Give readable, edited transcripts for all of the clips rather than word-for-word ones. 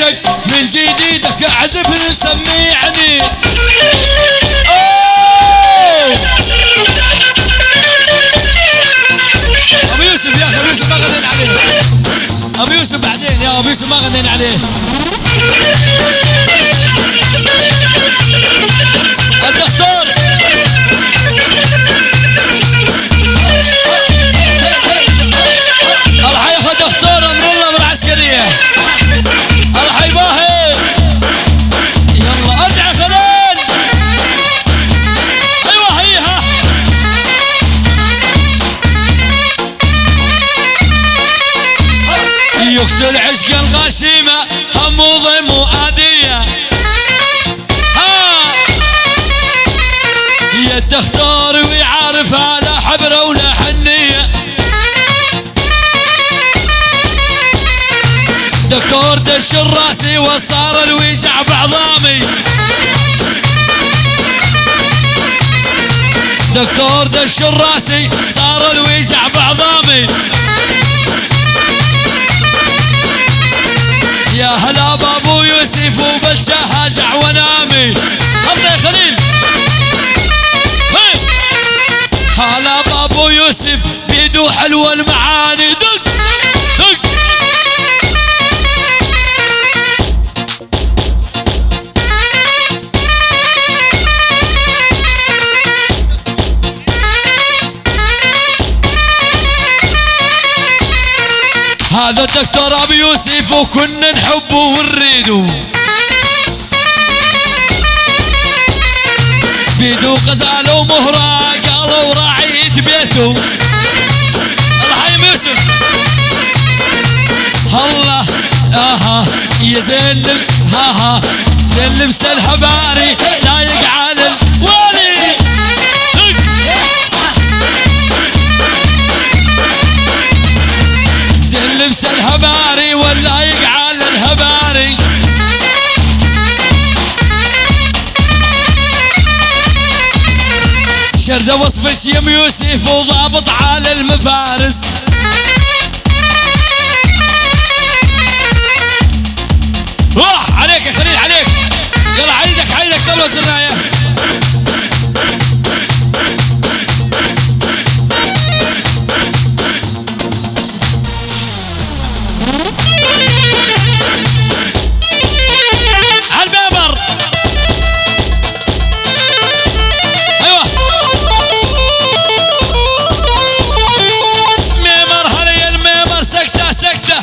عشق من جديدك اعزف سمعني. ابو يوسف يا اخي، ابو يوسف ما غنينا عليه. ابو يوسف بعدين، يا ابو يوسف ما غنينا عليه. الدكتور راح ياخذ دكتور امر الله من العسكريه، راح يباهي. يلا ارجع خليل. ايوه هيها. يقتل عشق الغشيمه هم وضم وآديه. يا الدكتور ويعرف على حبره ولا حنيه. دكتور دش الراسي وصار الوجع بعظامي. دكتور دش الراسي صار الوجع بعظامي. يا هلا بابو يوسف وبالجهاجع ونامي. الله يا خليل. هلا بابو يوسف بيدو حلوة المعاني. دق دق. هذا الدكتور ابو يوسف وكنا نحبه ونريده. بيدو غزاله ومهره قالوا راعية بيته. الحين يوسف الله. يا زلم زلم سلهباري لايق على الوالي. زلم سلهباري ولايق على الهباري. شردة وصفش يم يوسف وضابط على المفارس. روح عليك يا خليل عليك. يلا عيدك عيدك طلعوا الزراية. عالبابر. ايوه ميمر هلي الميمر سكتة سكتة.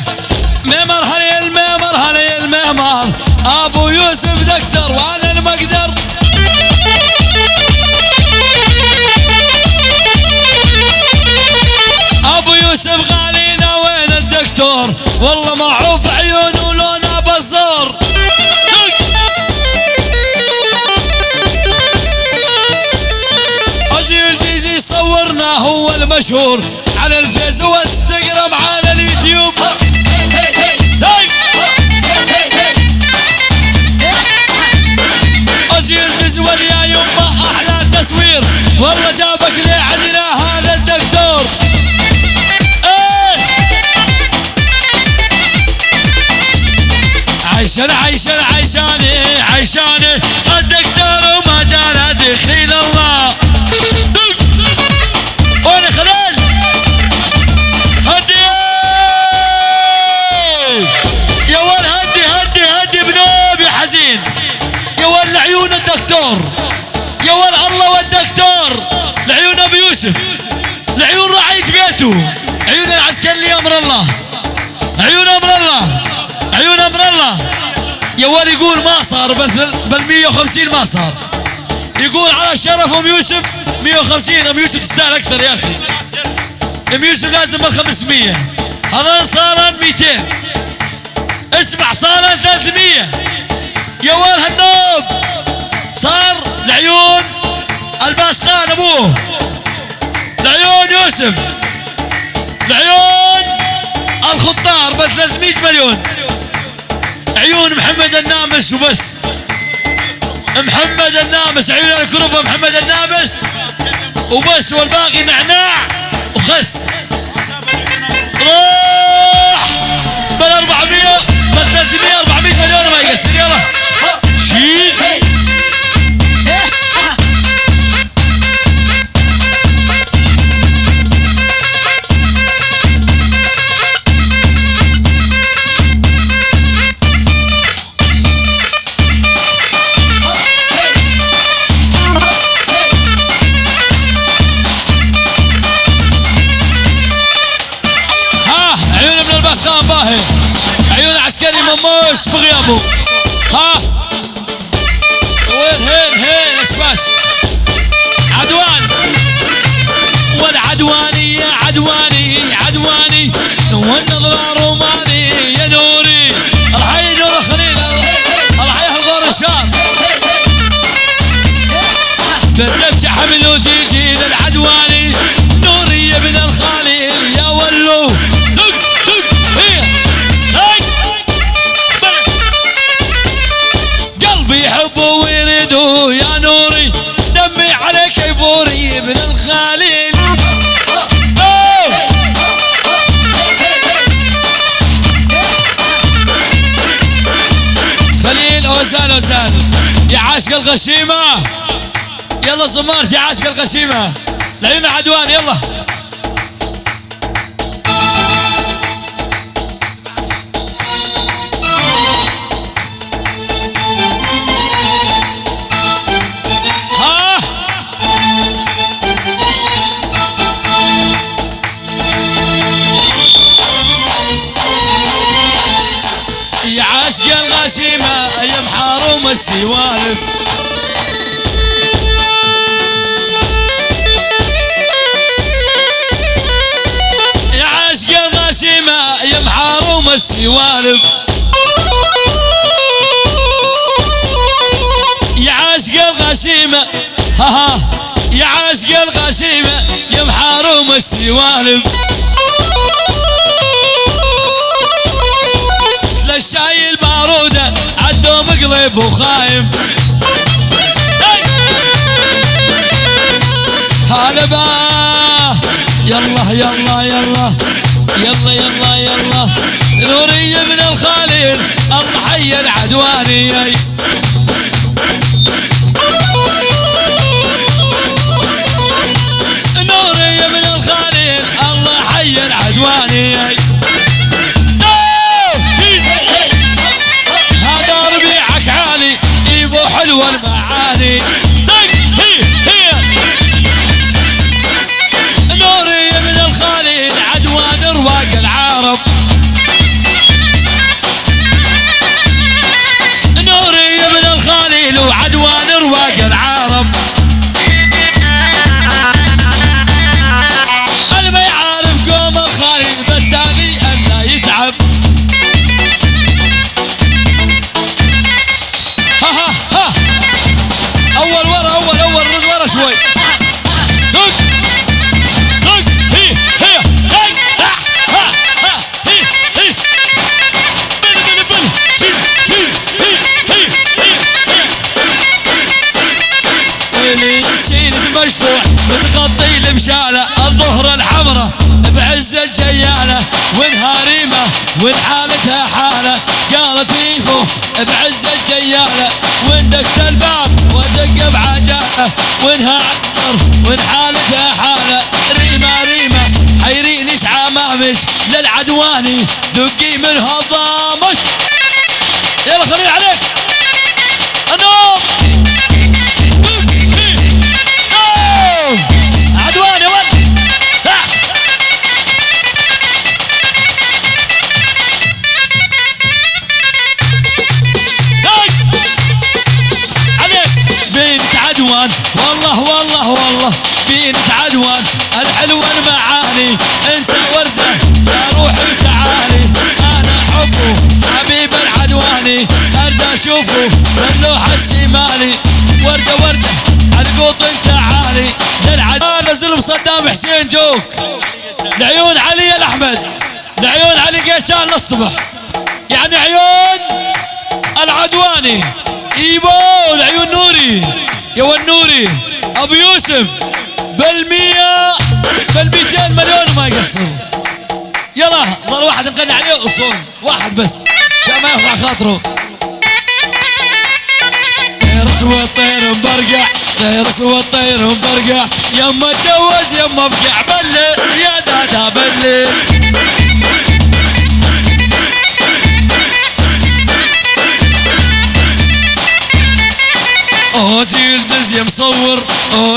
ميمر هلي الميمر هلي الميمر. ابو يوسف دكتور وانا المقدر. ابو يوسف غالينا وين الدكتور. والله معروف عيونه ولونه بصر. أجيل ديزي صورنا هو المشهور على الفيس وانستغرام على اليوتيوب. أجيل ديزي يا يما أحلى تصوير. والله جابك لي عندنا هذا الدكتور. عيشاني الدكتور وما جانا دخيل الله. وانا خليل هدي يا ول. هدي بنوبي حزين يا ول. لعيون الدكتور يا ول. الله والدكتور لعيون ابو يوسف. لعيون رعية بيته. عيون العسكري امر الله. عيون امر الله. عيون امر الله. يا ول يقول ما صار بل 150 ما صار. يقول على شرف ام يوسف 150. ام يوسف تستاهل اكثر يا اخي. ام يوسف لازم بال 500. هذا صار 200. اسمع صار 300. يا ول هالنوب صار لعيون الباسقان ابوه. لعيون يوسف. لعيون الخطار بال 300 مليون. عيون محمد النامس وبس. محمد النامس عيون الكرفة. محمد النامس وبس. والباقي نعناع وخس. روح بال 400 بال 300 400 مليون. حموش بغيابه. ها وين هين ايش باش عدوان والعدواني يا عدواني عدواني والنظرة روماني يا نوري. الحي نور خليل الحي الغور الشام بالذبح حمل وتيجي للعدواني نوري يا ابن الخليل يا ولو. دق دق هي قلبي يحبه ويريده يا نوري دمي عليك يفوري يا ابن الخليل. خليل اوزان اوزان يا عاشق الغشيمة يلا زمارت يا عاشق الغشيمة العيون عدوان يلا. يا عاشق الغشيمة يا محاروم السوالف يا عاشق الغشيمة يا محاروم السوالف يا عاشق الغشيمة ها يا عاشق الغشيمة يا محاروم السوالف للشاي البارودة عدو مقلب وخايم هلا باه يلا يلا يلا يلا يلا يلا نوري ابن الخليل الله حي العدواني نوري ابن الخليل الله حي العدواني هذا ربيعك عالي ايبو حلو المعاني هي نوري ابن الخليل عدوان رواق العرب نوري ابن الخليل وعدوان رواق العرب اللي ما يعرف قوم الخليل بالتالي انه يتعب. اول رد ورا شوي دق دق هي دق ها هي بل ويلي شيل المشطوح بتغطي المشالة الظهر الحمراء بعز الجيالة وانها ريمة وانحالتها حالة قالت فيفو بعز الجيالة وندقت الباب ودق بعجالة وانها عطر وانحالتها حالة ريمة ريمة حيرين ايش عمامك للعدواني دقي منها الضامش يلا خليل عليك النوم عدواني ولد بنت عدوان والله والله والله بنت عدوان الحلوة المعاني انت وردة يا روحي تعالي انا حبه حبيب العدواني ارد اشوفه باللوح الشمالي وردة وردة عالقوط تعالي للعدوان نزل بصدام حسين جوك لعيون علي الاحمد لعيون علي قيشان للصبح يعني عيون العدواني ايبو العيون نوري يا والنوري ابو يوسف بالمية بالميتين مليون ما يقصر. يلا ضل واحد نقل عليه اصول واحد بس عشان ما يرفع خاطره. طير اسود طير مبرقع طير اسود طير مبرقع يما اتجوز يما بقع بالليل يا دادا بالليل زيل يا مصور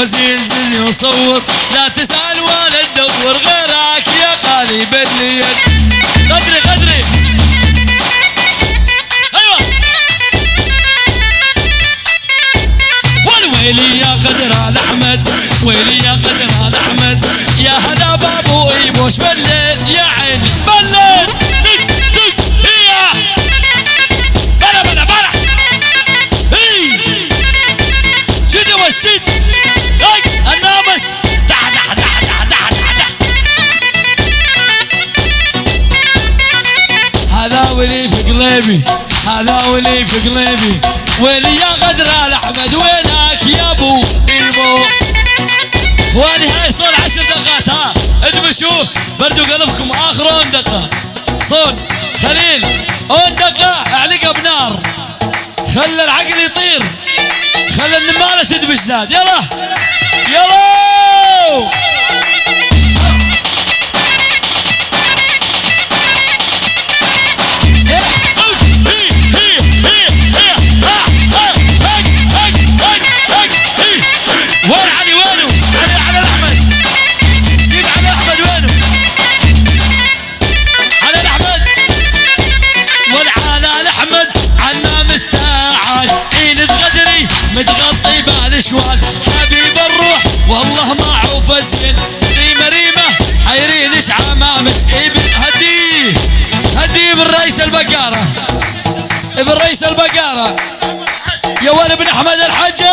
زيل يا مصور لا تسأل ولا تدور غيرك يا قالب الليل قدري قدري هذا ولي في قلبي، هذا ولي في قلبي، ويلي يا غدر احمد وينك يا ابو ايمو. اخواني هاي صون 10 دقات، ها ادمشوا بردوا قلبكم اخر دقه. صون خليل دقه اعلقها بنار، خلى العقل يطير، خلى النماله تدبش زاد. يلا يلا وين علي؟ وينه؟ علي الاحمد، جيب علي الاحمد، وينه؟ علي الاحمد، والعلى الاحمد عنا مستعان، حين تغدري متغطي بالشوال، حبيب الروح والله ما عوف زين، ريمه ريمه حيرينش عمامك ابن هديه، هديه ابن رئيس البقاره، ابن رئيس البقاره يا ولد ابن احمد الحجي.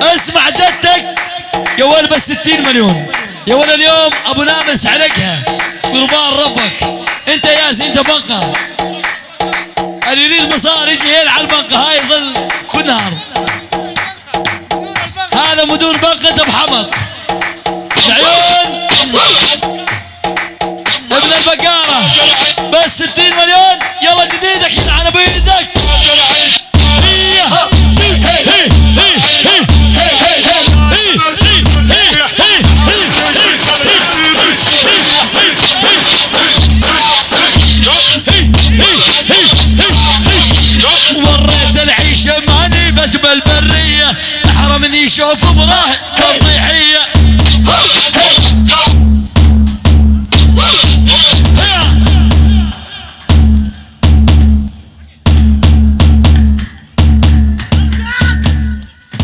اسمع جدك يا ولد بس 60 مليون يا ولد. اليوم ابو نامس علقها قربان ربك. انت ياسين انت بنقه، اللي يريد مصاري يجي يلعب البنقه هاي يظل كل نهار. هذا مدير بنقه ابو حمد العيون ابن البقاره بس 60 مليون. يلا جديدك يلعن بيدك. وريت العيشه ماني بس بالبريه، حرمني شوف ابراهيم تضيحيه.